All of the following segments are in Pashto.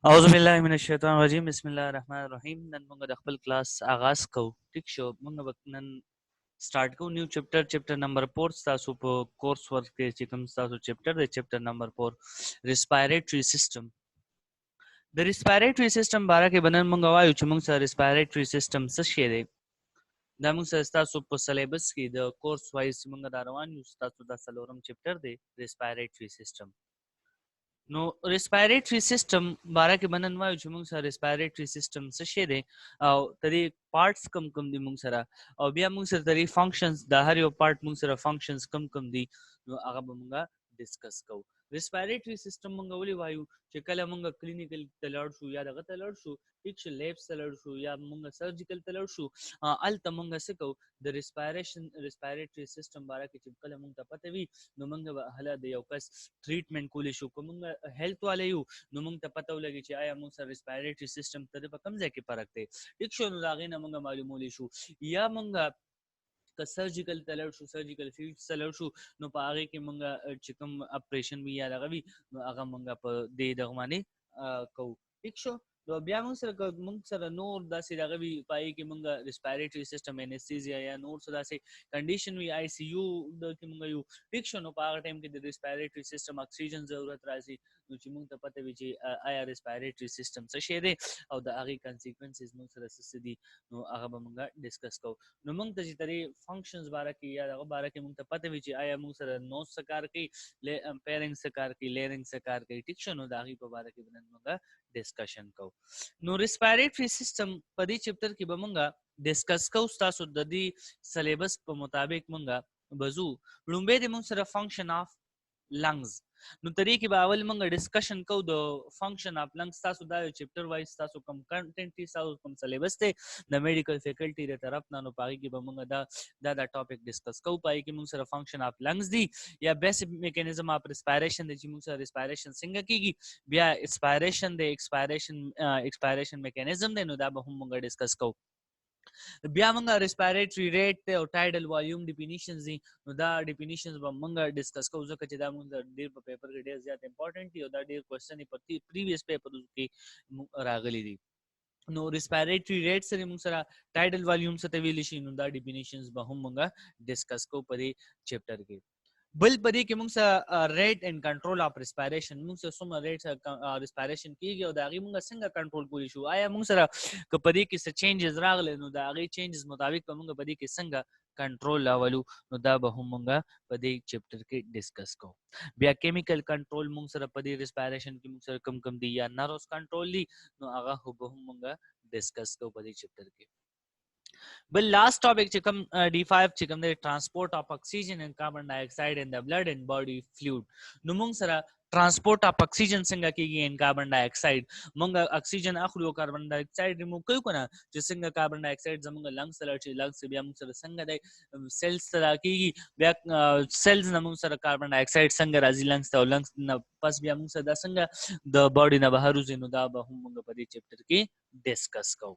औज़ुबिल्लाहि मिनश्शैतानिर्रजीम बिस्मिल्लाहिर्रहमानिर्रहीम नन मोंग द खपल क्लास आगाज को टिक शो मोंग वक्नन स्टार्ट को न्यू चैप्टर नंबर 4 तासु po कोर्स वर्क के चिकम तासु chapter number 4 respiratory system the respiratory system बारा के बनन मोंग वायु च मोंग स रेस्पिरेटरी सिस्टम स शेरे दा मोंग स तासु po सिलेबस की द कोर्स वाइज मोंग दा रवान यु तासु दा सलोरम चैप्टर दे रेस्पिरेटरी सिस्टम नो रेस्पिरेटरी सिस्टम बारा के बनन वायु च मोंग स रेस्पिरेटरी सिस्टम स शेरे औ तरी पार्ट्स कम कम दी मोंग सरा औ बिया मोंग सर तरी फंक्शंस द हर यो पार्ट मोंग सरा फंक्शंस कम कम दी नो आगा बमंगा डिस्कस को रेस्पिरेटरी सिस्टम मोंग वली वायु च कला मोंग क्लिनिकल तलड़ शु या दगा तलड़ शु टिक्स लैब्स तलड़ शु या मोंग सर्जिकल तलड़ शु अल तमंग सको द रेस्पिरेटरी सिस्टम बारा के चिपकल मोंग त पतवी नो मोंग हला दे यो कस ट्रीटमेंट कोली शु को मोंग हेल्थ वाले यू नो मोंग त पतो लगी च आया मोंग सर रेस्पिरेटरी सिस्टम तदे प कम जाके परख ते टिक्स नो लागे न मोंग मालूम शु या मोंग का सर्जिकल तलड़ शु सर्जिकल फील्ड तलड़ शु नो पागे के मंगा चिकम ऑपरेशन भी या लगा भी आगा मंगा प दे दगमाने को ठीक शो तो बिया मंग सर नोर दासी लगा भी पाई के मंगा रेस्पिरेटरी सिस्टम एनेस्थीसिया या नोर सदा से कंडीशन भी आईसीयू द के मंगा यू ठीक शो नो पागा टाइम के रेस्पिरेटरी सिस्टम ऑक्सीजन जरूरत रासी नो चिमुंग त पते विची आया रेस्पिरेटरी सिस्टम से शेदे और द आगे consequences मंग सर सदी नो आगा मंगा डिस्कस को नो मंग त जितरी फंक्शंस बारा की या बारा के मंग त पते विची आया मंग सर नोस सकार की ले पेयरिंग सकार की लेयरिंग सकार की ठीक शो नो दागी प बारा के बनन मंगा डिस्कशन को नो रेस्पिरेटरी सिस्टम पदी चैप्टर की बमंगा डिस्कस को तासु ददी सिलेबस प मुताबिक मंगा बजू लुम्बे दे मंग सर फंक्शन ऑफ lungs नो तरीके बावल मंग डिस्कशन को द फंक्शन ऑफ लंग्स तासु दा चैप्टर वाइज तासु कम कंटेंट ती तासु कम सिलेबस ते द मेडिकल फैकल्टी रे तरफ नानो पागी की बमंग दा टॉपिक डिस्कस को पाई की मंग सर फंक्शन ऑफ लंग्स दी या बेसिक मैकेनिज्म ऑफ रेस्पिरेशन दे मंग सर रेस्पिरेशन सिंग की बिया एक्सपायरेशन दे एक्सपायरेशन मैकेनिज्म दे नो दा हम मंग डिस्कस को बिया मंगा रेस्पिरेटरी रेट और टाइडल वॉल्यूम डिफिनिशंस दी नो दा डिफिनिशंस ब मंगा डिस्कस को जक दा मंगा देर पेपर के डेज ज्यादा इंपॉर्टेंट थी और दा देर क्वेश्चन ही प्रीवियस पेपर की रागली दी नो रेस्पिरेटरी रेट से मंग सरा टाइडल वॉल्यूम से तवीलिशी नो दा डिफिनिशंस ब हम मंगा डिस्कस को परी चैप्टर के बल परी के मुंग rate and control of respiration मुंग सुम रेट रेस्पिरेशन की गयो दागी मुंग संग कंट्रोल को इशू आया मुंग सरा क परी के से चेंजेस रागले नो दागी चेंजेस मुताबिक मुंग परी के संग कंट्रोल लेवल नो दा बहु मुंग पदी चैप्टर के डिस्कस को बिया केमिकल कंट्रोल मुंग सरा पदी रेस्पिरेशन की मुंग सरा कम कम दी या नर्व्स कंट्रोल ली नो आगा हो बहु मुंग डिस्कस को पदी चैप्टर के Well, last topic chikam D5 chikam the transport of oxygen and carbon dioxide in the blood and body fluid. Numung sara transport of oxygen singa ki and carbon dioxide. Munga oxygen akhlu carbon dioxide remove koy kona jo singa carbon dioxide zamunga lungs sara chi lungs se biam sara singa dai cells sara ki biak cells namung sara carbon dioxide singa razi lungs ta lungs na pas biam sara singa the body na baharu zinu da bahum munga padi chapter ki discuss ko.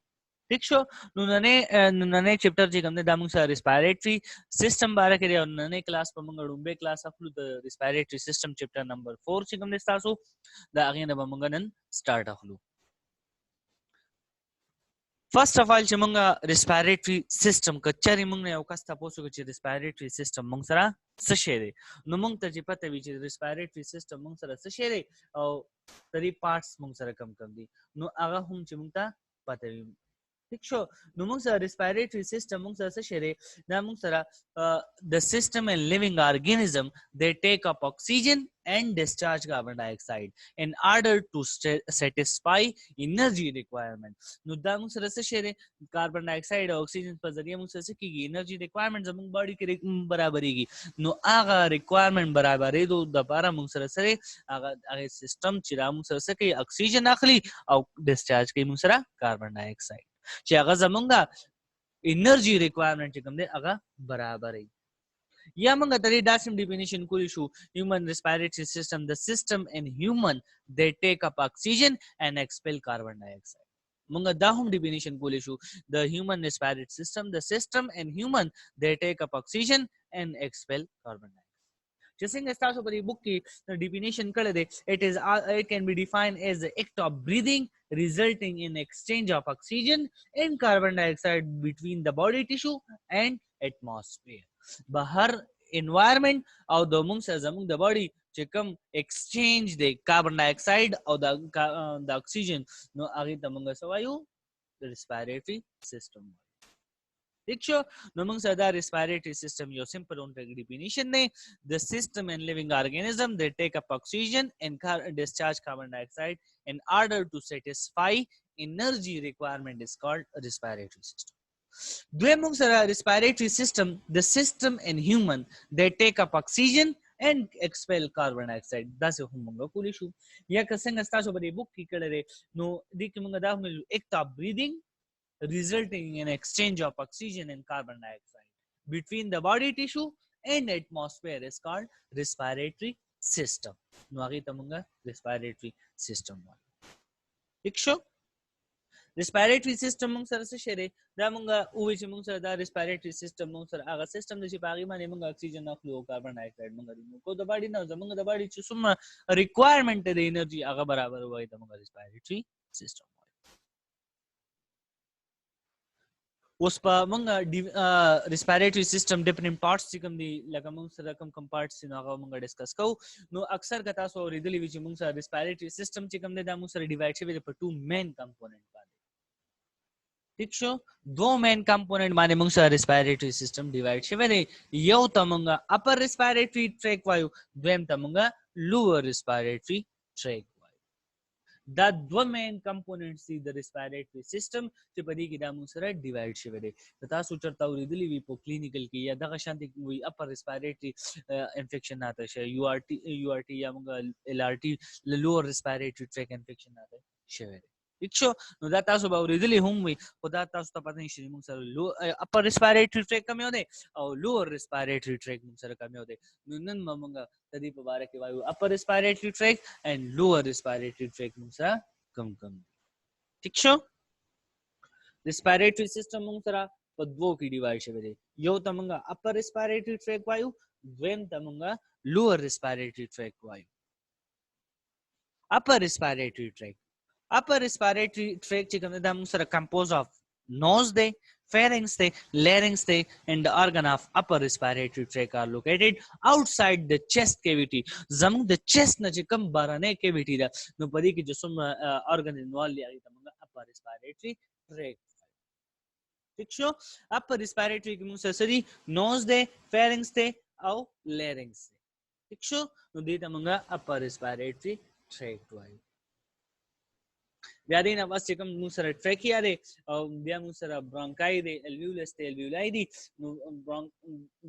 ठीक शो नुनने चैप्टर जी हमने दामुंग सा respiratory system बारे के और नने क्लास पर मंगड़ उम्बे क्लास अफलू the respiratory system chapter number 4 जी हमने स्टार्ट द आगे न मंगन स्टार्ट अफलू फर्स्ट ऑफ ऑल चमंगा रेस्पिरेटरी सिस्टम कच्चरी मंग ने औकास्ता पोसो के रेस्पिरेटरी सिस्टम मंग सरा सशेरे नुमंग तजी पते विच रेस्पिरेटरी सिस्टम मंग सरा सशेरे और तरी पार्ट्स मंग सरा कम कम दी नु आगा हम चमंगता पते Sure. No mungsa respiratory system mungsa sa shere na mungsara the system and living organism they take up oxygen and discharge carbon dioxide in order to satisfy energy requirement. No da mungsara sa shere carbon dioxide oxygen पर जरिए mungsa sa की energy requirement जब body के बराबरी की no आगा requirement बराबर है तो दोबारा mungsara सरे आगा system चिरा mungsara sa की oxygen आखली और discharge की mungsara carbon dioxide چې هغه زمونږ انرژي ریکوایرمنٹ چې کوم دی هغه برابر وي یا موږ د دې داسې ډیفینیشن کولی شو هیومن ریسپیریټری سیستم د سیستم ان هیومن دے ټیک اپ اکسیجن اینڈ ایکسپیل کاربن ډای اکساید موږ دا هم ډیفینیشن کولی شو د هیومن ریسپیریټری سیستم د سیستم ان هیومن دے ټیک اپ اکسیجن اینڈ ایکسپیل کاربن ډای چې څنګه تاسو په دې بوک کې definition کړی دی it can be defined as the act of breathing resulting in exchange of oxygen and carbon dioxide between the body tissue and atmosphere. بهر environment او د موږ سره زموږ د body چې کوم exchange دی carbon dioxide او د oxygen نو هغه ته موږ سوایو respiratory system. ٹھیک شو نو موږ سره دا respiratory system یو simple on definition دی the system and living organism they take up oxygen and discharge carbon dioxide in order to satisfy energy requirement is called respiratory system. دویم موږ سره respiratory system the system and human they take up oxygen and expel carbon dioxide دا څه هم موږ کولی شو یا که څنګه تاسو په دې بوک کې کړی نو دې کې موږ دا ویلو act of breathing resulting in exchange of oxygen and carbon dioxide between the body tissue and atmosphere is called respiratory system. نو هغه ته موږ respiratory system وایو. ٹھیک شو respiratory system موږ سره څه شری دا موږ او چې موږ سره دا respiratory system موږ سره هغه system چې په هغه باندې موږ oxygen اخلو او carbon dioxide موږ رینو کو د باډي نه زموږ د باډي چې څومره requirement د انرژي هغه برابر وای ته موږ respiratory system اوس په موږ respiratory system different parts چې کوم دي لکه موږ سره کوم parts نو هغه موږ ډیسکس کوو نو اکثر که تاسو اوریدلی وي چې موږ سره respiratory system چې کوم دی دا موږ سره ډیوایډ شوی دی په two main component باندې ٹھیک شو دو main component باندې موږ سره respiratory system ډیوایډ شوی دی یو ته موږ upper respiratory tract وایو دویم ته موږ lower respiratory tract دا دو مین کمپوننټس دي د ریسپایریټری سیستم چې په دې کې دا موږ سره ډیوایډ شوی دی تاسو چرته اوریدلی وي په کلینیکل کې یا دغه شانتي وي اپر ریسپایریټری انفیکشن راته شي یو آر ټي یا موږ ال آر ټي لوور ریسپایریټری ټریک انفیکشن راته شوی دی ٹھیک شو نو دا تاسو به اوریدلی هم وي خدا تاسو ته پته نشي موږ سره اپر ریسپایریټری ټریک کم یو دی او لوور ریسپایریټری ټریک موږ سره کم یو دی نو نن موږ د دې په اړه کې وایو اپر ریسپایریټری ټریک اینڈ لوور ریسپایریټری ټریک موږ سره کم ٹھیک شو ریسپایریټری سیستم موږ سره په دوه کې ډیوایډ شوی دی یو ته موږ اپر ریسپایریټری ټریک وایو دویم ته موږ لوور ریسپایریټری ټریک وایو اپر ریسپایریټری ټریک upper respiratory tract چې کوم دا موږ سره composed of nose دی pharynx دی larynx دی and the organ of upper respiratory tract are located outside the chest cavity زموږ د chest نه چې کوم بارانه cavity ده نو په دې کې چې څومره organ involved دي هغه ته موږ upper respiratory tract ٹھیک شو upper respiratory کې موږ سره nose دی pharynx دی او larynx دی ٹھیک شو نو دې ته موږ upper respiratory tract وایو بیا دې نه بس چې کوم موږ سره ټریکیا دی او بیا موږ سره برونکای دی الویولس دی الویولای دی نو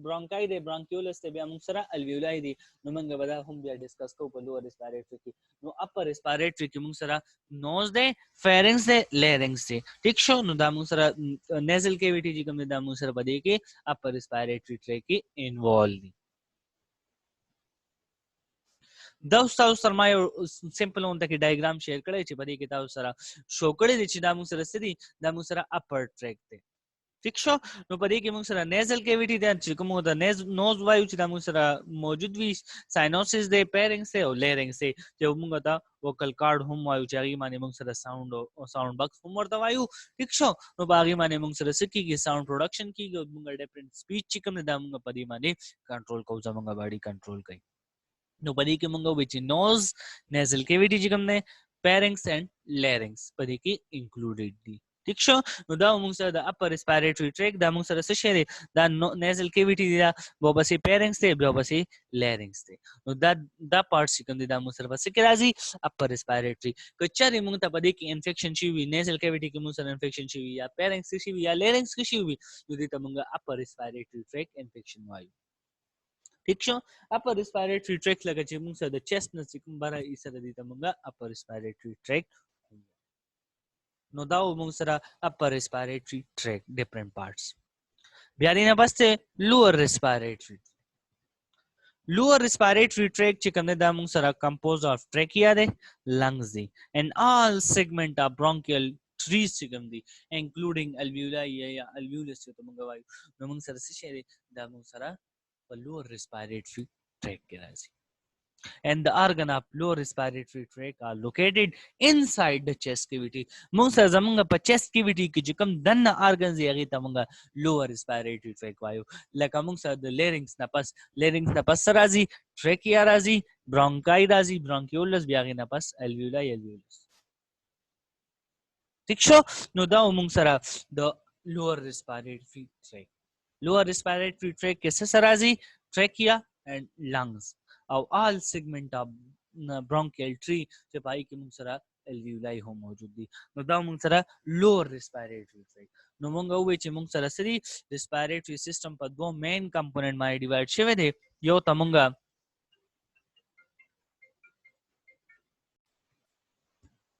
برونکای دی برونکیولس دی بیا موږ سره الویولای دی نو موږ به دا هم بیا ډیسکس کوو په لوور ریسپایریټری کې نو اپر ریسپایریټری کې موږ سره نوز دی فیرنکس دی لیرنکس دی ٹھیک شو نو دا موږ سره نیزل کیویټی چې کوم دی دا موږ سره په دې کې اپر ریسپایریټری ټریک کې انوالو دي دا تاسو سره ما یو سمپل اون تکي ډایګرام شیر کړی چې په دې کې تاسو سره شو کړی دی چې دا موږ سره سدي دا موږ سره اپر ټریک دی ٹھیک شو نو په دې کې موږ سره نیزل کیویټی دی چې کوم د نوز وایو چې دا موږ سره موجود وي ساینوسس دی پیرنګس دی او لیرنګس دی چې موږ دا وکل کارډ هم وایو چې هغه باندې موږ سره ساوند او ساوند باکس هم ورته وایو ٹھیک شو نو په هغه باندې موږ سره سکیږي ساوند پروډکشن کیږي موږ ډیفرنٹ سپیچ چې کوم دا موږ په دې باندې کنټرول کوو زموږ باډي کنټرول کوي نو پدې کې موږ وچ نوز نیزل کیویټی چې کوم نه پیرنګس اینڈ لیرنګس پدې کې انکلوډډ دي ٹھیک شو نو دا موږ سره د اپر ریسپایریټری ټریک دا موږ سره څه شی دی دا نیزل کیویټی دی دا وبسي پیرنګس دی وبسي لیرنګس دی نو دا پارټ چې کوم دی دا موږ سره وسه کې راځي اپر ریسپایریټری کچاري موږ ته پدې کې انفیکشن شي وي نیزل کیویټی کې موږ سره انفیکشن شي وي یا پیرنګس شي وي یا لیرنګس کې شي وي نو دې ته موږ اپر ریسپایریټری ټریک انفیکشن وایو ٹھیک شو اپر ریسپایریټری ټریک لکه چې موږ سره د چیست نه کوم بره یې سره دي ته موږ اپر ریسپایریټری ټریک نو دا موږ سره اپر ریسپایریټری ټریک ډیفرنٹ پارټس بیا دې نه پسته لوور ریسپایریټری لوور ریسپایریټری ټریک چې کوم دا موږ سره کمپوز اف ټریکیا دی لنګز دی and all segment of bronchial trees چې کوم دی including alveoli یا alveolus ته موږ وایو نو موږ سره څه شي دا موږ سره lower respiratory track के राजी and the organ of lower respiratory tract are located inside the chest cavity. Mung sa zamanga pa chest cavity ki jikam danna organs yagi tamanga lower respiratory tract vayu. Like among sa the larynx na pas razi, trachea razi, bronchi razi, bronchioles biagi na pas alveoli alveolus. ठीक show no दा among sara the lower respiratory tract. Lower respiratory tract कैसे Siraji trachea and lungs और all segment of bronchial tree जो पाई कि मुंगसरा alveoli हो मौजूद दी नो दा मुंगसरा lower respiratory tract नो मुंगा उवे चे मुंगसरा सरी respiratory system पर दो main component मारे divide शेवे दे यो तमुंगा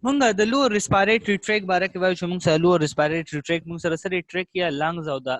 Munga the lower respiratory tract baraka vai shumung sa lower respiratory tract mung sara sari trachea lungs or the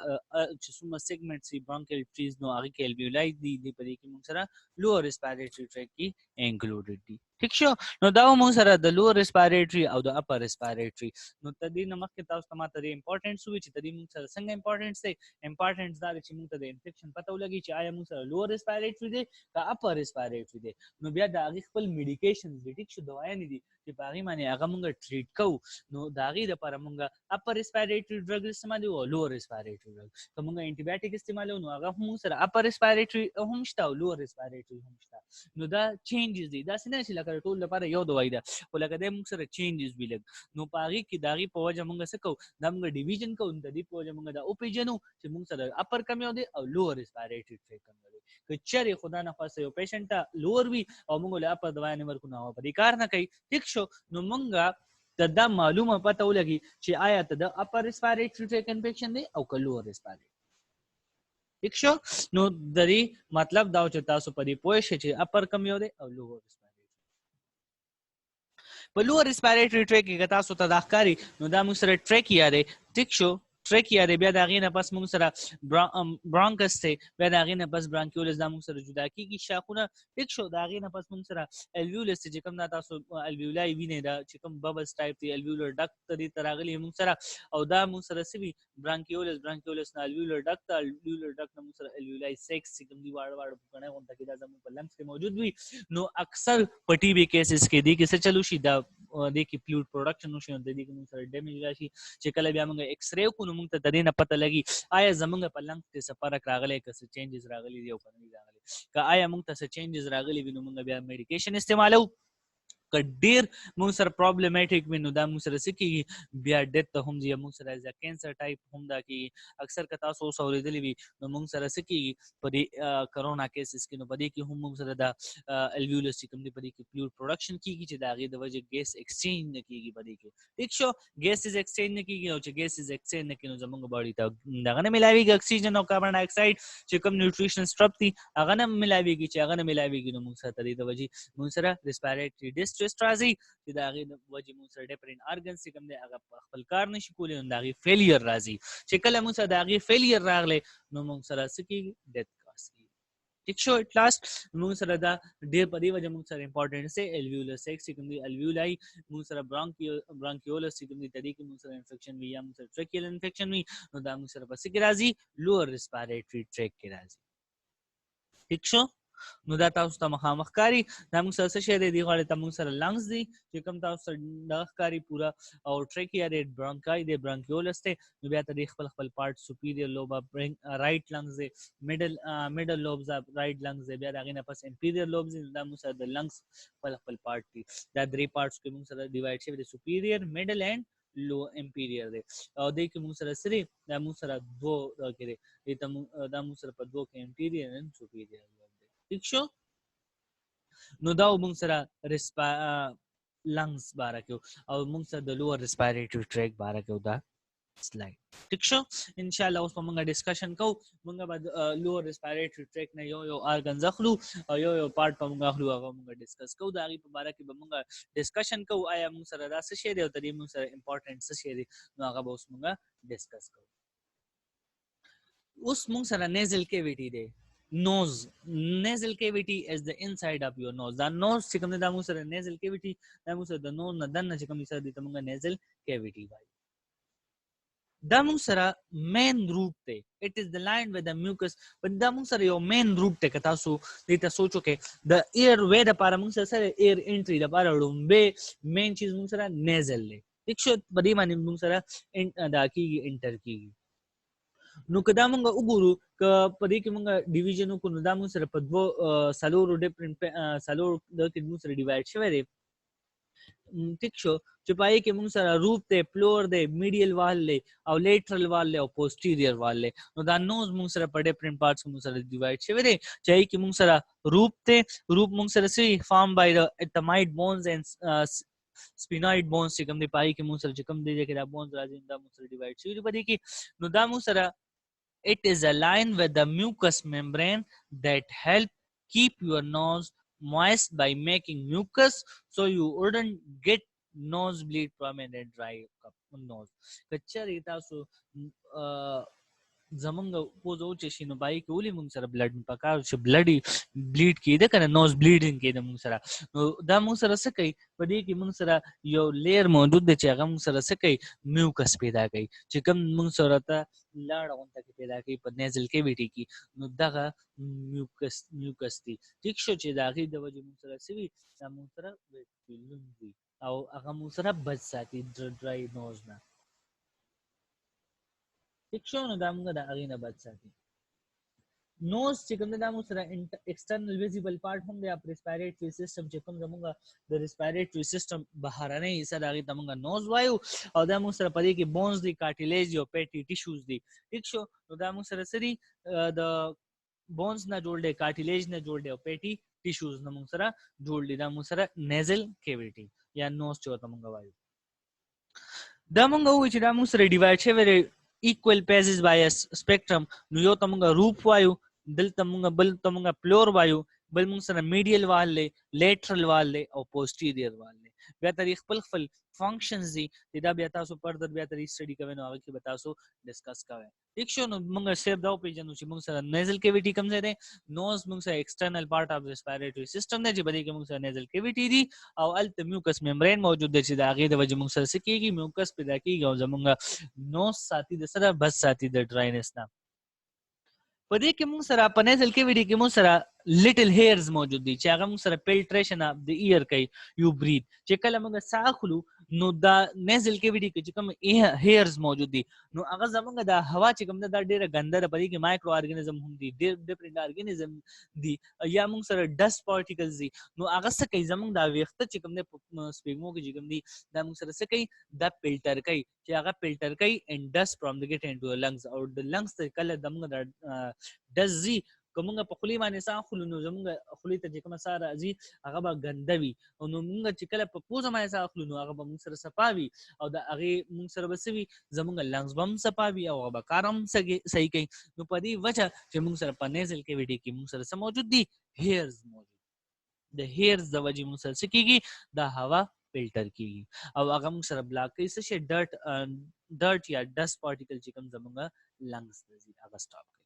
suma segments si bronchial trees no agi ke alveoli di pari ki mung sara lower respiratory tract ki included di ठीक show no दाव मु सरा the lower respiratory or the upper respiratory no tadi namak ke taus tama tadi important su chi tadi mung sara sanga important se important da chi mung tadi infection pata lagi chi aya mung sara lower respiratory de ka upper respiratory de no bia da agi khpal medications de ठीक शो दवाई नि di چې باغی باندې هغه مونږ ټریټ کوو نو دا غي د پر مونږ اپر ریسپیریټری ډرګ استعمالو او لوور ریسپیریټری ډرګ کومه انټي بایوټیک استعمالو نو هغه هم سره اپر ریسپیریټری هم شته او لوور ریسپیریټری هم شته نو دا چینجز دي دا څنګه چې لکه ټول لپاره یو دوايي ده او لکه د موږ سره چینجز وی لګ نو پاغي کې داغي په وجه مونږ څه کوو دا مونږ ډیویژن کوو د دې په وجه مونږ دا او پیجنو چې مونږ سره اپر کم یو دي او لوور ریسپیریټری ټریک کم دي که چېرې خدا نه خواسته یو پیشنټ لوور وی او مونږ له اپر دوا نه ورکو نو په دې کار نه کوي ټیک شو نو مونږه ته دا معلومه پته ولګي چې آیا ته د اپر ریسپیریټری ټریک انفیکشن دی او که لوور ریسپیریټری ٹھیک شو نو د دې مطلب دا چې تاسو په دې پوه شئ چې اپر کم یو دی او لوور ریسپیریټری په لوور ریسپیریټری ټریک کې تاسو ته د ښکاری نو دا موږ سره ټریکیا دی ټیک شو ټریکیا دی بیا دا غینه پس موږ سره برانکس ته بیا دا غینه پس برانکیولس دا موږ سره جدا کیږي شاخونه ټیک شو دا غینه پس موږ سره الویولس چې کوم دا تاسو الویولای ویني دا چې کوم ببلز ټایپ دی الویولر ډکټ دی تراغلی موږ سره او دا موږ سره سوي برانکیولس نه الویولر ډکټ الویولر ډکټ موږ سره الویولای سیکس چې کوم دی واړ کنه غونډه کې دا زموږ په لنګس کې موجود وي نو اکثر په ټي بي کیسز کې دی کې څه چلو شي دا د کې فلوید پروډکشن وشي د دې کې موږ سره ډیمیج راشي چې کله بیا موږ ایکس ری کو نو موږ ته د دې نه پته لګي آیا زموږ په لنګ کې څه فرق راغلی که څه چینجز راغلي دي او که نه راغلي که آیا موږ ته څه چینجز راغلي وي نو موږ بیا میډیکیشن استعمالو که ډیر موږ سره پرابلماټیک وي نو دا موږ سره څه کېږي بیا ډیت ته هم ځي موږ سره د کینسر ټایپ هم دا کېږي اکثر که تاسو اوس اورېدلي وي نو موږ سره څه کېږي په دې کرونا کیسز کې نو په دې کې هم موږ سره د الویولس چې کوم دی په دې کې فلوید پروډکشن کېږي چې د هغې د وجې ګیس ایکسچینج نه کېږي په دې کې ټیک شو ګیسز ایکسچینج نه کېږي او چې ګیسز ایکسچینج نه کېږي نو زموږ باډي ته دغه نه ملاویږي اکسیجن او کاربن ډای اکساید چې کوم نیوټریشن سټرپ دي هغه نه ملاویږي چې هغه نه ملاویږي نو موږ سره د دې د وجې موږ سره ریسپیریټري ډسټریس راځي چې دا غي د وجې موږ سره ډیفرنٹ ارګنز چې کوم دی هغه خپل کار نشي کولی نو دا غي فیلیر راځي چې کله موږ سره دا غي فیلیر راغله نو موږ سره سکی ډیث کاسي ٹھیک شو اٹ لاست موږ سره دا ډیر په دې وجه موږ سره امپورټنٹ سي الویولس چې کوم دی الویولای موږ سره برانکیولس چې کوم دی د دې کې موږ سره انفیکشن وي یا موږ سره ټریکیل انفیکشن وي نو دا موږ سره پس کې راځي لوور ریسپیریټری ټریک کې راځي ٹھیک شو نو دا تاسو ته مخامخ کاری دا موږ سره څه شی دی غواړي ته موږ سره لنګز دی چې کوم تاسو سره دا ښکاری پورا او ټریکیا دی برانکای دی برانکیولس دی نو بیا ته خپل خپل پارت سپیریور لوب اف رائټ لنګز دی میډل لوبز اف رائټ لنګز دی بیا دا غینه پس امپیریور لوبز دا موږ سره د لنګز خپل پارت دی دا درې پارټس کې موږ سره ډیوایډ شوی دی سپیریور میډل اینڈ لو امپیریور دی او د کې موږ سره سری دا موږ سره دو کې دا موږ سره په دو کې امپیریور اینڈ سپیریور ٹھیک شو نو دا موږ سره لنګز باره کې او موږ سره د لوور ریسپیریټری ټریک باره کې دا سلاید ٹھیک شو ان شاء الله اوس موږ ډسکشن کوو موږ به لوور ریسپیریټری ټریک نه یو ارګنز اخلو او یو پارت په موږ اخلو هغه موږ ډسکس کوو دا غي په باره کې به موږ ډسکشن کوو آیا موږ سره دا څه شی دی او ترې موږ سره امپورټنٹ څه شی دی نو هغه به اوس موږ ډسکس کوو اوس موږ سره نیزل کیویټی دی nose nasal cavity is the inside of your nose دا nose چې کوم دا موږ سره nasal cavity دا موږ سره د nose نه دنه چې کوم سره د موږ nasal cavity وایي دا موږ سره مین روټ دی. اټ از د لاین with the mucus. دا موږ سره یو مین روټ دی. که تاسو دې ته سوچ وکړئ د ایر وے دپاره موږ سره ایر انټري دپاره لومبې مین چیز موږ سره نیزل دی. ٹھیک شو. په دې باندې موږ سره دا کېږي انټر کېږي. نو که دا موږ وګورو که په دې کې موږ ډیویژن وکړو نو دا موږ سره په دوو څلورو ډفرنټ څلورو دغه کې موږ سره ډیوایډ شوی دی. ٹھیک شو. چې پای کې موږ سره روف دی، پلور دی، میډیل وال دی او لیټرل وال دی او پوسټیریئر وال دی. نو دا نوز موږ سره په ډیفرنٹ پارټس کې موږ سره ډیوایډ شوی دی چې کې موږ سره روف دی. روف موږ سره سي فارم بای د اتمایډ بونز اینڈ سپیناید بونز چې کوم دی پای کې موږ سره چې کوم دی چې دا بونز راځي دا موږ سره ډیوایډ شوی دی په دې کې. نو دا موږ سره it is aligned with the mucous membrane that help keep your nose moist by making mucus so you wouldn't get nosebleed from a dry nose. کچری تاسو زمونږ پوزو چې شنو بای کې ولې موږ سره بلډ پکار چې بلډي بلیډ کېده کنه نوز بلیډینګ کېده موږ سره. نو دا موږ سره څه کوي په دې کې موږ سره یو لیر موجود دی چې هغه موږ سره څه کوي میوکس پیدا کوي چې کوم موږ سره ته لاړه غونډه کې پیدا کوي په نیزل کیویټي کې. نو دغه میوکس دی. ټیک شو چې دا غي د وجه موږ سره سوي دا موږ سره وي او هغه موږ سره بچ ساتي ډرای نوز نه. ٹھیک شو. نو دا موږ د هغې نه بچ ساتي. نوز چې کوم دی دا موږ سره ایکسټرنل ویزیبل پارټ هم دی. ریسپایریټري سیستم چې کوم زموږ د ریسپایریټري سیستم بهرنۍ حصه د هغې ته موږ نوز وایو او دا موږ سره په دې کې بونز دی، کارټیلیج او پیټي ټیشوز دي. ٹھیک شو. نو دا موږ سره څه دي د بونز نه جوړ دی، کارټیلیج نه جوړ دی او پیټي ټیشوز نه موږ سره جوړ دي. دا موږ سره نیزل کیویټي یا نوز چې ورته موږ وایو. دا موږ وایو چې دا موږ سره ډیوایډ شوی دی equal passes by a spectrum. نو یو ته موږ روف وایو، دلته موږ بل ته موږ پلور وایو، بل موږ سره میډیل وال دی، لیټرل وال دی او پوسټیریئر وال دی. بیا ترې خپل خپل فنکشنز دي چې دا بیا تاسو فردر بیا ترې سټډي کوئ نو هغه کې به تاسو ډسکس کوئ. ٹھیک شو. نو موږ صرف دا وپېژنو چې موږ سره نیزل کیویټي کوم ځای دی. نوز موږ سره ایکسټرنل پارټ اف ریسپایریټري سیستم دی چې په دې کې موږ سره نیزل کیویټي دي او هلته میوکس ممبرین موجود دی چې د هغې د وجې موږ سره څه کېږي میوکس پیدا کېږي او زموږ نوز ساتي د سره بس ساتي د ډراینس نه. په دې کې موږ سره په نیزل کیویټي کې موږ سره لیټل هیرز موجود دي چې هغه موږ سره فلټریشن اف د ایر کوي یو برید. چې کله موږ ساه اخلو نو دا نیزل کیویټي کې چې کوم هیرز موجود دي نو هغه زموږ د هوا چې کوم دا ډیره ګنده ده. په دې کې مایکرو ارګانیزم هم دي، ډیفرنٹ ارګانیزم دي یا موږ سره ډست پارټیکلز دي. نو هغه څه کوي زموږ دا ویښته چې کوم دی سپیګمو کې چې کوم دي دا موږ سره څه کوي دا فلټر کوي چې هغه فلټر کوي and dust from the get into the lungs او د لنګز ته کله زموږ د ډست ځي که موږ په خولې باندې ساه اخلو نو زموږ خولې ته چې کومه ساه راځي هغه به ګنده وي او نو موږ چې کله په پوزه باندې ساه اخلو نو هغه به موږ سره صفا وي او د هغې موږ سره به څه وي زموږ لنګز به هم صفا وي او هغه به کار هم صحیح کوي. نو په دې وجه چې موږ سره په نیزل کیویټي کې موږ سره څه موجود دي هیرز موجود. د هیرز د وجې موږ سره څه کېږي دا هوا فلټر کېږي او هغه موږ سره بلاک کوي څه شی ډرټ یا ډست پارټیکل چې کوم زموږ لنګز ته ځي هغه سټاپ کوي.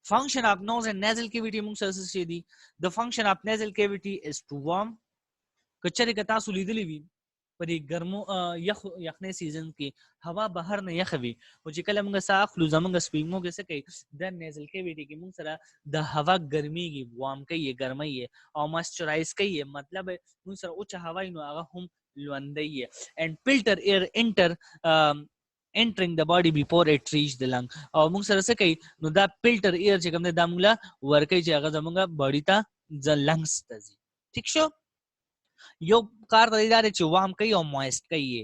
Function of nose and nasal cavity موږ سره څه دي. The function of nasal cavity is to warm. کچره که تاسو لیدلی وي په دې ګرمو یخنۍ سیزن کې هوا بهر نه یخه وي او چې کله موږ ساه اخلو زموږ سپیګمو کې څه کوي د نیزل کیویټي کې موږ سره د هوا ګرمیږي وارم کوي ګرمۍ او مایسچرایز کوي مطلب موږ سره اوچه هوا نو هغه هم لوندۍ and filter air entering the body before it reach the lung او موږ سره څه کوي نو دا فلټر ایر چې کوم دی دا موږ له ورکوي چې هغه زموږ باډي ته د لنګز ته ځي. ٹھیک شو. یو کار د دې چې وارم کوي او مویسټ کوي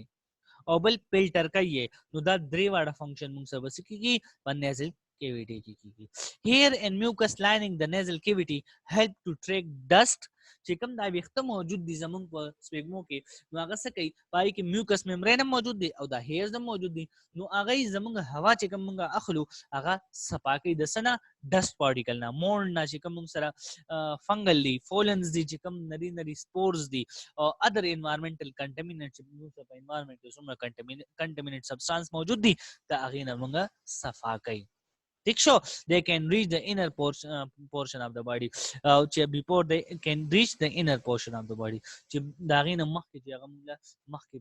او بل فلټر کوي نو دا درې واړه فنکشن موږ سره بس کیږي په نیزل cavity کې کیږي. Hair and mucus lining the nasal cavity help to track dust چې کوم دا ویښته موجود دي زمونږ په سپیګمو کې نو هغه څه کوي پای کې میوکس ممبرین هم موجود دي او دا هیرز هم موجود دي نو هغه زمونږ هوا چې کوم موږ اخلو هغه صفا کوي د سنه ډست پارټیکل نه مولډ نه چې کوم موږ سره فنګل دي فولنز دي چې کوم نری نری سپورز دي او ادر انوایرنمنټل کنټامینټ چې موږ په انوایرنمنت کې څومره کنټامینټ سبستانس موجود دي دا هغه نه موږ صفا کوي. ٹھیک شو they can reach the inner portion of the body چې before they can reach the inner portion of the body چې داغې نه مخکې چې هغه موږ مخکې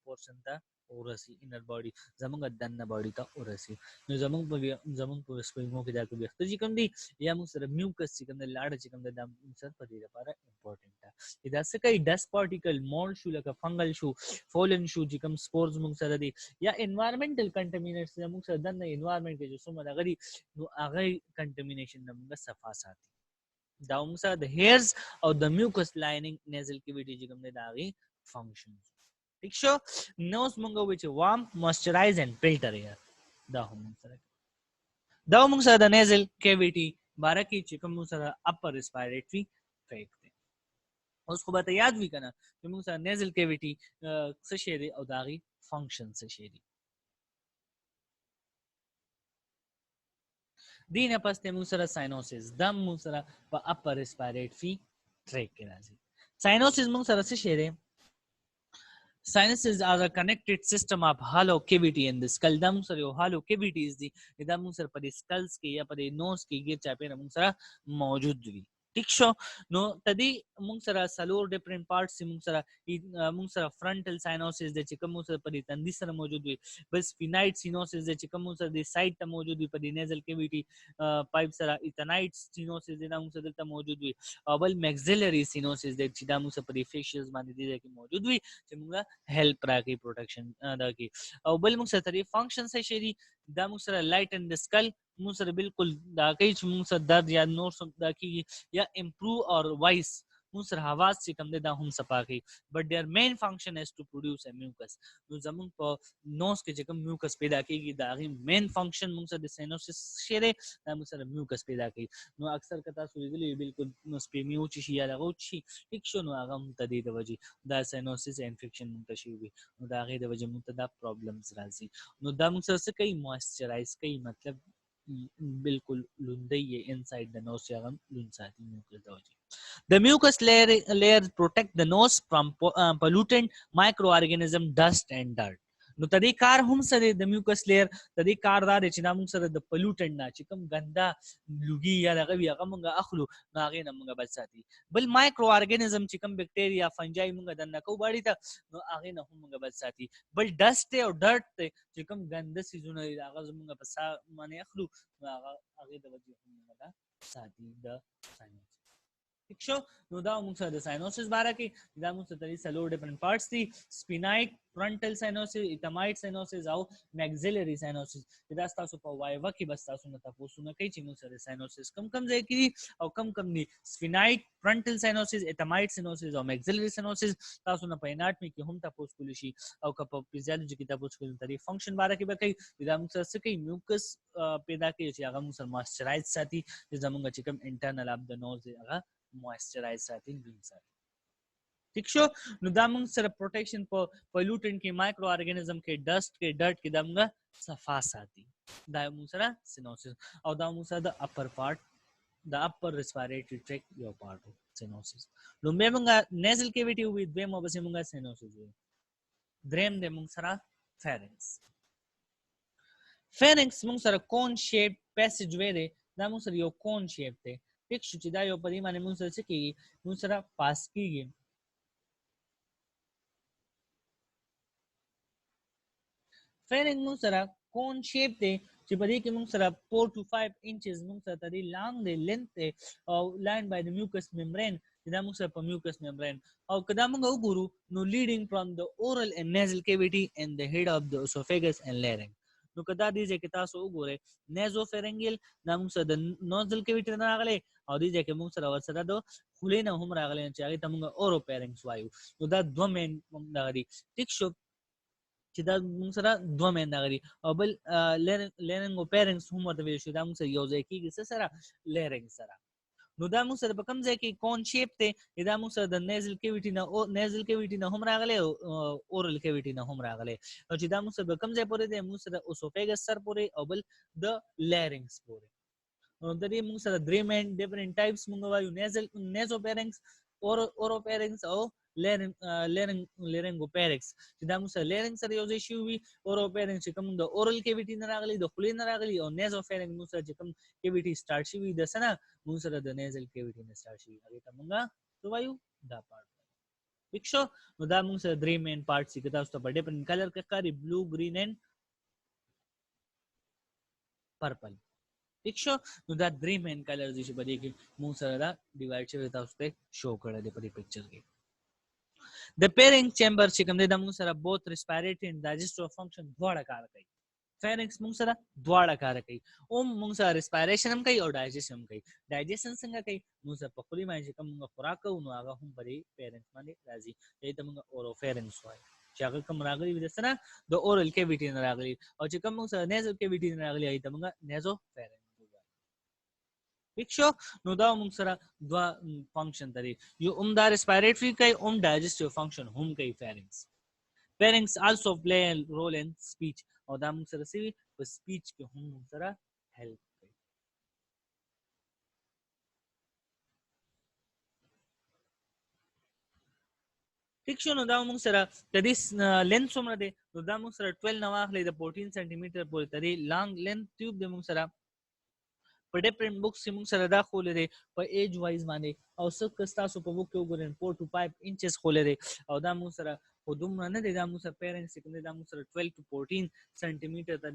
portion ته ورسي inner body زمونږ دننه body ته ورسي نو زمونږ په سپوږمۍ کې دا کوم وخت چې کوم دی یا موږ سره میوکس چې کوم دی لاړه چې کوم دی دا موږ سره په دې لپاره امپورټنت ده دا څه کوي ډست پارټیکل مول شو لکه فنګل شو فولن شو چې کوم سپورز موږ سره دي یا انوایرنمنټل کنټامینټس موږ سره دننه انوایرنمنټ کې چې څومره غړي نو هغه کنټامینیشن د موږ صفا ساتي دا موږ سره د هیرز او د میوکس لایننګ نیزل کیویټي چې کوم دی دا غي فنکشن ٹھیک شو نوز مونږ وچ وارم موئسچرایز اینڈ فلټر ایر دا هم موږ سره د نیزل کیویټي بارکی چې کوم سره اپر ریسپایریټری ټریک دی اوس خو به یاد وی کنه چې موږ سره نیزل کیویټي څه شی دی او داغي فنکشن څه شی دی دینه پس ته موږ سره ساینوسس د موږ سره په اپر ریسپایریټری ټریک کې راځي ساینوسس موږ سره څه شی دی Sinuses are a connected system of hollow cavity in the skull. دا موږ سره یو hollow cavities دي دا موږ سره په دې سکلز کې یا په دې نوز کې ګیر چاپیره موږ سره موجود وي ٹھیک شو نو تدي موږ سره سلور ډیفرنٹ پارټس موږ سره فرنټل ساینوسس د چې کوم موږ سره په دې تندي سره موجود وي بس فینایټ ساینوسس د چې کوم موږ سره د سایډ ته موجود وي په دې نیزل کیویټي پایپ سره ایتنایټ ساینوسس د موږ سره دلته موجود وي او بل میکسیلری ساینوسس د چې دا موږ سره په دې فیشلز باندې دي چې موجود وي چې موږ هیلپ راکړي پروټیکشن دا کی او بل موږ سره تری فنکشن څه شي دي دا موږ سره لایټ ان د سکل موږ سره بالکل دا کوي چې موږ سره درد یا نور څه دا کی یا امپروو اور وایس موږ سره حواس چې کوم دي دا هم صفا کوي بٹ देयर مین فنکشن از ټو پروډوس ا میوکس نو زمون په نوز کې چې کوم میوکس پیدا کیږي دا غي مین فنکشن موږ سره د ساینوسس شری دا موږ سره میوکس پیدا کوي نو اکثر کتا سویدلی بالکل نو سپیمیو چې یا دغه چې ټیک شو نو هغه متدی د وجې دا ساینوسس انفیکشن منتشر وي نو دا غي د وجې متدا پرابلمز راځي نو دا موږ سره څه کوي موئسچرایز کوي مطلب بالکل لوندې انساید د نوز یا غم لون ساتي میوکس د وجې The mucous layer protect the nose from pollutant microorganism, dust and dirt. نو تدې کار هم سره د میوکس لیر تدې کار دار چې دا موږ سره د پلوټنټ نه چې کوم ګندا لوګي یا دغه وی هغه موږ اخلو نو هغه نه موږ بچ ساتي بل مایکرو ارګانیزم چې کوم بکټیریا فنجای موږ د نکو باندې ته نو هغه نه هم موږ بچ ساتي بل ډست او ډرټ چې کوم ګنده سيزونه هغه موږ په سا باندې اخلو نو هغه د وجه هم موږ ساتي د ساينس ٹھیک شو نو دا موږ سره د ساینوسس باره کې دا موږ سره سلور ډیفرنٹ پارټس دي سپینایټ فرنټل ساینوسس ایتمایټ ساینوسس او میکسیلری ساینوسس دا تاسو په وایوا کې بس تاسو نه تاسو نه کوي چې موږ سره ساینوسس کم ځای کې او کم دي سپینایټ فرنټل ساینوسس ایتمایټ ساینوسس او میکسیلری ساینوسس تاسو نه په اناټمی کې هم تاسو کولی شي او که په فزیولوژي کې تاسو کولی تری فنکشن باره کې به کوي دا موږ سره څه کوي میوکس پیدا کوي چې هغه موږ سره موئسچرایز ساتي چې زموږ چې کوم انټرنل اف د نوز هغه موئسچرایز ساتي لون ساتي ٹھیک شو نو دا موږ سره پروټیکشن په پلوټنټ کې مایکرو ارګانیزم کې ډست کې ډرټ کې دا موږ صفا ساتي دا موږ سره سینوسس او دا موږ سره د اپر پارت د اپر ریسپیریټری ټریک یو پارت سینوسس لومبه موږ نیزل کیویټي وي دوی مو بس موږ سینوسس وي دریم د موږ سره فارنکس فارنکس موږ سره کون شیپ پیسج وی دی دا موږ سره یو کون شیپ دی ټیک شو چې دا یو په دې باندې موږ سره څه کیږي موږ سره پاس کیږي فارنکس موږ سره کون شیپ دی چې په دې کې موږ سره 4 to 5 inches موږ سره ترې لانګ دی لینث دی او لاین بای د میوکس ممبرین دا موږ سره په میوکس ممبرین او کدا موږ وګورو نو لیډینګ فرام د اورل اینڈ نیزل کیویټي اینڈ د هډ اف د اسوفیګس اینڈ لارنګ نو کدا دې چې تاسو وګورئ نیزو فارنګل دا موږ سره د نوزل کیویټي نه راغلي او دې چې موږ سره ورسره د خولې نه هم راغلي چې هغه ته موږ اورو پیرنګس وایو نو دا دوه مین دغري ټیک شو چې دا موږ سره دوه مین دغري او بل لرنګ او پیرنګس هم ورته ویل شو دا موږ سره یو ځای کېږي سره لرنګ سره نو دا موږ سره په کوم ځای کې کون شیپ ته دا موږ سره د نیزل کیویټي نه هم راغلي او اورل کیویټي نه هم راغلي او چې دا موږ سره په کوم ځای پورې دی موږ سره اوسوفیګس سر پورې او بل د لارنګس پورې نو د دې موږ سره درې مین ډیفرنٹ ټایپس موږ وایو نیزو پیرنګس اوروپیرنګس او لارنګوپیرکس چې دا موږ سره لارنګ سره یو ځای شوی وي اوروپیرنګ چې کوم د اورل کیویټي نه راغلي د خولې نه راغلي او نیزوفیرنګ موږ سره چې کوم کیویټي سٹارټ شوی د سنه موږ سره د نیزل کیویټي نه سٹارټ شوی هغه ته موږ څه وایو دا پارت ٹھیک شو نو دا موږ سره درې مین پارټس چې تاسو ته په ډیفرنٹ کلر کې ښکاري بلو گرین اینڈ پرپل ٹھیک شو نو دا درې مین کلرز چې په دې کې موږ سره دا ډیوایډ شوی تاسو ته شو کړل دی په دې پکچر کې د پیرنګ چیمبر چې کوم دی د موږ سره بوث ریسپیریټری اینڈ ډایجسټیو فنکشن دواړه کار کوي فیرنګس موږ سره دواړه کار کوي او موږ سره ریسپیریشن هم کوي او ډایجسټ هم کوي ډایجسټن څنګه کوي موږ سره په خولي باندې کوم خوراک کوو نو هغه هم په پیرنګس باندې راځي دې ته موږ اوروفیرنګس وایي چې هغه کوم راغلي د سره د اورل کیویټي نه راغلي او چې کوم موږ سره نیزل کیویټي نه راغلي هغه ته موږ نیزوفیرنګ ٹھیک شو نو دا موږ سره دوا فنکشن لري یو دا ریسپیریټری کوي ډایجسټیو فنکشن هم کوي فیرنګس فیرنګس also play a role in speech او دا موږ سره سوي په سپیچ کې هم موږ سره هیلپ کوي ٹھیک شو نو دا موږ سره د دې لینث څومره دی نو دا موږ سره 12 نه واخلې د 14 سنټي میټر پورې ترې لانګ لینث ټیوب د موږ سره په ډیفرنٹ بوکس موږ سره دا خولې دي په ایج وایز باندې او څه تاسو په بوک کې وګورئ 4 to 5 inches خولې دي او دا موږ سره خودم نه دي دا موږ سره پیرنګ سیکنډ دا موږ سره 12 to 14 سنټي میټر ته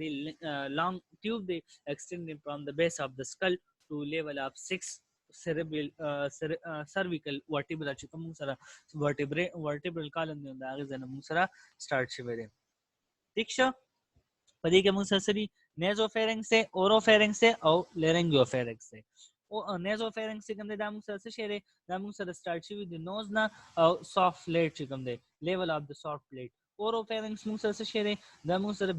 لانګ ټیوب دی extending from the base of the skull to level of 6 cerebral cervical vertebra چې کوم سره vertebral column دی دا هغه ځنه موږ سره سٹارټ شوی دی ٹھیک شو په دې کې موږ سره नेजोफेरिंग्स से ओरोफेरिंग्स से और लेरिंगियोफेरिंग्स से او नेजोफेरिंग्स से کوم د موږ سره څه شی دی دا موږ سره سٹارټ شوی د نوز نه او سافت پلیټ چې کوم دی لیول اف د سافت پلیټ اوروفेरिंग्स موږ سره څه شی دی دا موږ سره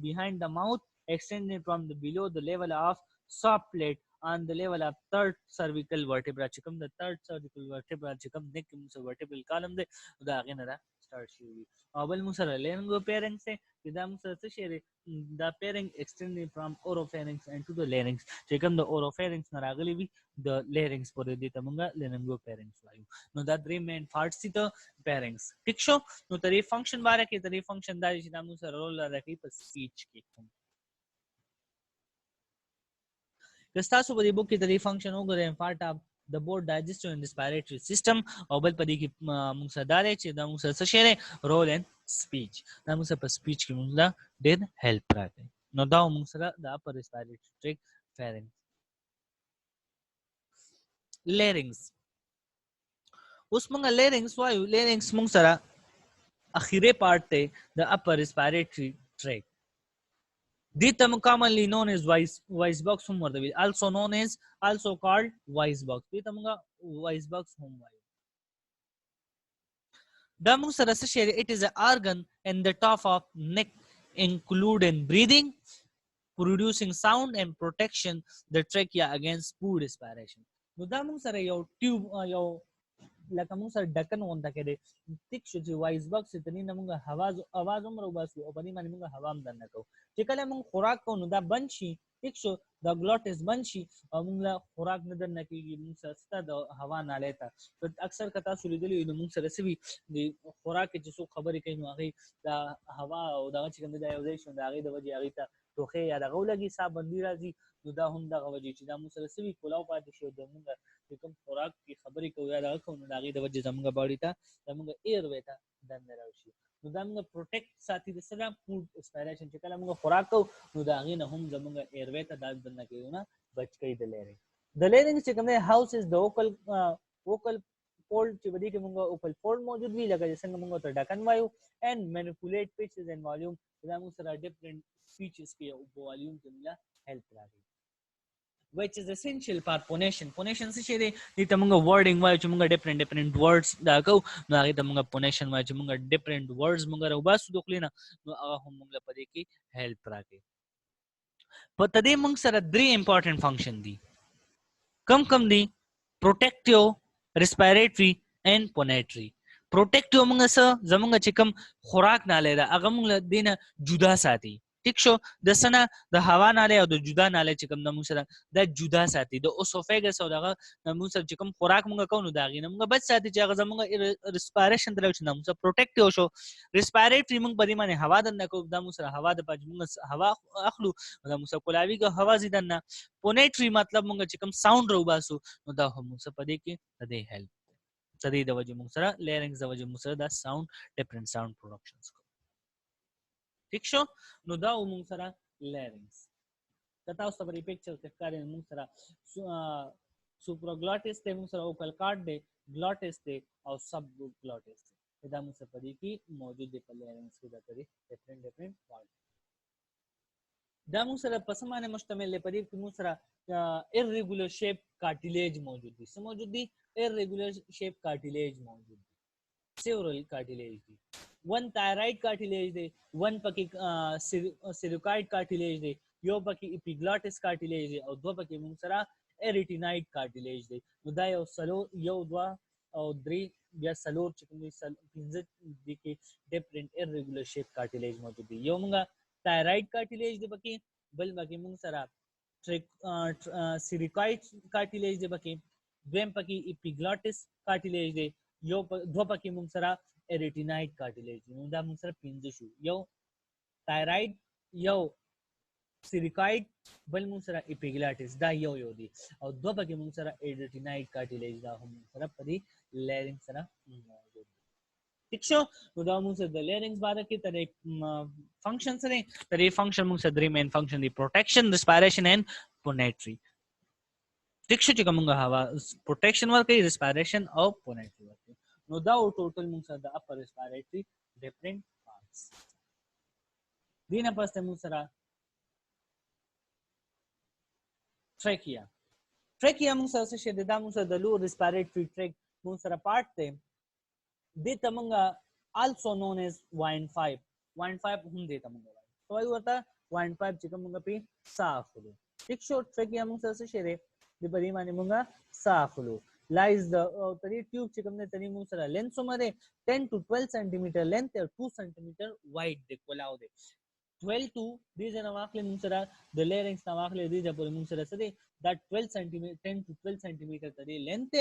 behind the mouth extended from the below the level of soft plate on the level of third cervical vertebra چې کوم د third cervical vertebra چې کوم د vertebral column دی دا غنه را سٹارټ شوی او بل موږ سره لیرنګوفेरिंग्स से دا موږ سره څه شی دی دا pairing extending from oropharynx and to the larynx چې کوم د oropharynx نه راغلي وي د larynx پورې دي ته موږ laryngopharynx وایو نو دا درې مین پارټس دي ته pharynx ٹھیک شو نو ترې فنکشن باره کې ترې فنکشن دا چې دا موږ سره رول راځي په سپیچ کې تاسو په دې بوک کې ترې فنکشن وګورئ پارت اف the both digestive and respiratory system او بل پدې کې موږ سره دا چې دا موږ سره څه شی رول ان سپیچ دا موږ سره په سپیچ کې موږ لا ډېر هیلپ راکړي نو دا موږ سره دا پر respiratory tract pharynx larynx اوس موږ larynx وایو larynx موږ سره اخیری پارت ته د upper respiratory tract Ditam commonly known as voice box home also known as also called voice box. Ditam voice box home. It is an organ in the top of neck including breathing, producing sound and protection the trachea against poor respiration. No da mung sara yo tube yo لکه موږ سره ډکن غونډه کې دی ټیک شو چې وایس باکس ته نه موږ आवाज هم روباسو او په دې باندې موږ هوا هم دنه کوو چې کله موږ خوراک کوو نو دا بند شي ټیک شو دا ګلوټس بند شي او موږ خوراک نه دنه کېږي موږ سره د هوا ناله ته اکثر کتا سولې دي نو موږ سره سوي د خوراک چې څو خبرې کوي نو هغه دا هوا او دا چې کوم دی یو ځای شو دا هغه د وجه هغه ته توخه یا دغه لګي صاحب بندي راځي نو دا هم دغه وجه چې دا موږ سره سوي کولاو پاتې شو د موږ کوم خوراک کی خبرې کوي یا دا کوم داغي د وجه زموږ باډي ته زموږ ایر وې ته دنه راوشي نو دا موږ پروټیکټ ساتي د سره فود اسپیریشن چې کله موږ خوراک کوو نو داغي نه هم زموږ ایر وې ته دنه کوي نه بچ کوي د لیرنګ چې کوم هاوس از د ووکل فولډ چې بدی کې موږ ووکل فولډ موجود وی لکه څنګه موږ ته ډکن وایو and manipulate pitches and volume دا موږ سره different speeches کې او volume کې موږ help راځي which is essential for phonation څه شي دی د موږ wording وایو چې موږ different words دا کو نو هغه د موږ phonation وایو چې موږ different words موږ راوباسو د خلینا نو هغه هم موږ په دې کې help راکړي په تدې موږ سره درې important function دي کم دي protective respiratory and phonatory protective موږ سره زموږ چې کم خوراک نه لیدا هغه موږ دینه جدا ساتي ټیک شو د سنه د هوا ناله او د جدا ناله چې کوم د موږ سره د جدا ساتي د اوسوفیګس او دغه موږ سره چې کوم خوراک موږ کوو دا غینه موږ بچ ساتي چې هغه زموږ ریسپایریشن درو چې موږ پروټیکټ شو ریسپایریټری موږ په دې باندې هوا د نکو د موږ سره هوا د پج موږ هوا اخلو د موږ کولاوی کو هوا زیدن نه پونیټری مطلب موږ چې کوم ساوند رو باسو نو دا هم موږ په دې کې د هیلپ صدې د وجه موږ سره لیرنګز د وجه موږ سره دا ساوند ډیفرنٹ ساوند پروډکشنز کو ٹھیک شو نو دا موږ سره لیرنګز کته اوس په پکچر کې ښکاري موږ سره سوپراګلوټس ته موږ سره اوکل کارډ دی ګلوټس دی او سب ګلوټس دی دا موږ سره په دې کې موجود دی په لیرنګز کې دا لري ډیفرنٹ پارت دا موږ سره په سمانه مشتمل دی په دې کې موږ سره irregular shape cartilage موجود دي څه موجود دي irregular shape cartilage موجود دي several cartilage دي one thyroid cartilage دی one پکې cerucoid cartilage دی یو پکې epiglottis cartilage دی او دوه پکې موږ سره arytenoid cartilage دی نو دا یو سلو یو دوه او درې بیا سلور چې کوم دي پنځه دي کې different irregular shape cartilage موجود دي یو موږ thyroid cartilage دی پکې بل پکې موږ سره cerucoid cartilage دی پکې دویم پکې epiglottis cartilage دی یو دوه پکې موږ سره arytenoid cartilage دی نو دا موږ سره پنځه شو یو thyroid یو cerucoid بل موږ سره epiglottis دا یو دی او دوه پکې موږ سره arytenoid cartilage دا هم موږ سره په دې لیرنګ سره موجود دی ٹھیک شو نو دا موږ سره د لیرنګز باره کې ترې فنکشن سره ترې فنکشن موږ سره درې مین فنکشن دی پروټیکشن ریسپایریشن اینڈ پونیټری ٹھیک شو چې کومه هوا پروټیکشن ورکړي ریسپایریشن او پونیټری ورکړي نو دا ټوټل موږ سره د اپر ریسپایریټری ډیفرنٹ پارټس دینه پسته موږ سره ټریکیا موږ سره څه شي د موږ سره د لور ریسپایریټری ټریک موږ سره پارت دی د تمنګ also known as 1.5 هم دی تمنګ وایي ورته 1.5 چې کومه په صافلو ټیک شو ټریکیا موږ سره څه شي دی د پرې باندې موږ صافلو lies the three tube چې کوم نه ترې موږ سره لینث عمره 10 to 12 cm length or 2 cm wide دی کولاو دی 12 to دې نه واخلې موږ سره د لیرنګس نه واخلې دې د پورې موږ سره څه دی دا 12 cm 10 to 12 cm ترې لینث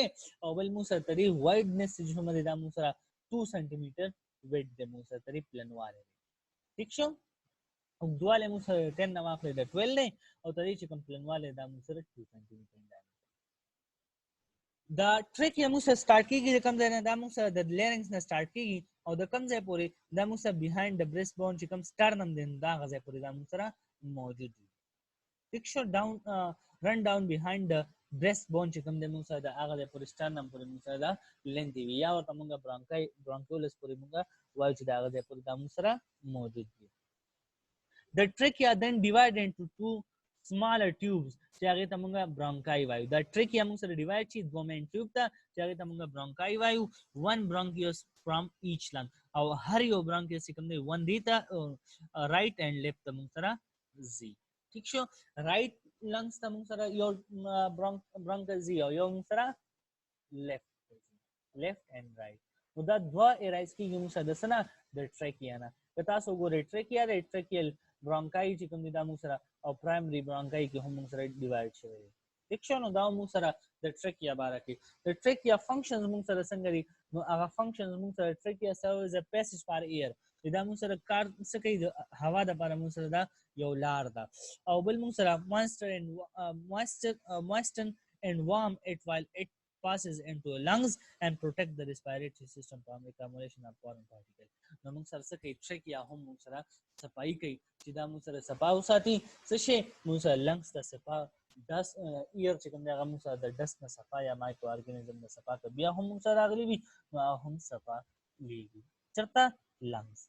او بل موږ سره ترې وایډنس چې هم دی دا موږ سره 2 cm ویډ دی موږ سره ترې پلنواله ٹھیک شو او دواله موږ سره 10 نه واخلې د 12 دی او ترې چې کوم پلنواله دا موږ سره 2 cm دی دا ټریک یې موږ سره سٹارټ کیږي د کوم ځای نه دا موږ سره د لیرنګس نه سٹارټ کیږي او د کوم ځای پورې دا موږ سره بیهایند د بریسټ بون چې کوم سټرنم دی دا غځای پورې دا موږ سره موجود دي ټیک شو ډاون رن ډاون بیهایند د بریسټ بون چې کوم دی موږ سره د هغه ځای پورې سټرنم پورې موږ سره دا لینث دی یا ورته موږ برونکولس پورې موږ وایو چې دا هغه ځای پورې دا موږ سره موجود دي the trachea then divided into two smaller tubes چې هغه ته موږ برونکای وایو دا ټریکیا موږ سره ډیوایډ شي دوه مین ټیوب ته چې هغه ته موږ برونکای وایو one bronchus from each lung او هر یو برونکیوس کوم دی one دی ته رائټ اینڈ لیفت ته موږ سره زی ٹھیک شو رائټ لنګس ته موږ سره یو برونکس زی او یو موږ سره لیفت اینڈ رائټ نو دا دوه ایرایز کې موږ سره د سنا د ټریکیا نه که تاسو ګورئ ټریکیا د ټریکیل برونکای چې کوم دی دا موږ سره او پرایمری برونکای کې هم موږ سره ډیوایډ شوی دی ٹھیک شو نو دا موږ سره د ټریکیا باره کې د ټریکیا فنکشنز موږ سره څنګه دي نو هغه فنکشنز موږ سره ټریکیا سروز ا پیسج فار ایر دا موږ سره کار څه کوي د هوا د لپاره موږ سره دا یو لار ده او بل موږ سره moisten and warm it while it passes into lungs and protect the respiratory system from accumulation of foreign particles نو موږ سره څه کوي ټریکیا هم موږ سره صفائی کوي چې دا موږ سره صفا وساتي څه شي موږ سره لنګس ته صفا داس ایر چې کوم دی هغه موږ سره د ډست نه صفا یا مایکرو ارګانیزم نه صفا کوي بیا هم موږ سره راغلي وي نو هم صفا لیږي چرته لنګس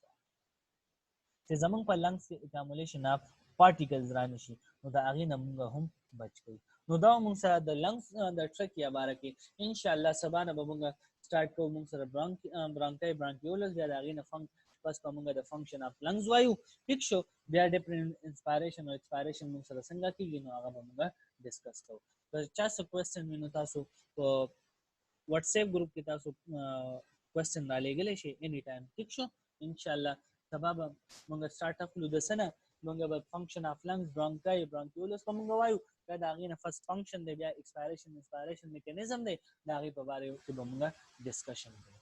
چې زمونږ په لنګس کې accumulation of particles را نشي نو دا هغې نه موږ هم بچ کوي نو دا موږ سره د لنګس د ټریکیا باره کې انشاءالله سبا نه به موږ سٹارټ کوو موږ سره برونکای برونکیولس بیا د هغې نه بس په موږ د فنکشن اف لنګز وایو ټیک شو بیا ډیفرنٹ انسپایریشن او ایکسپایریشن موږ سره څنګه کیږي نو هغه به موږ ډسکس کوو که چا څه کوېسچن وي نو تاسو په واتس ایپ ګروپ کې تاسو کوېسچن را لېږلی شئ اني ټایم ټیک شو انشاءالله سبا به موږ سٹارټ کړو د څه نه مونږ به فنکشن اف لنګز برونکای برونکیولس کوم وایو دا دغه نه فرست فنکشن دی بیا ایکسپایریشن میکانیزم دی دا غي په اړه کې به مونږ ډیسکشن کوو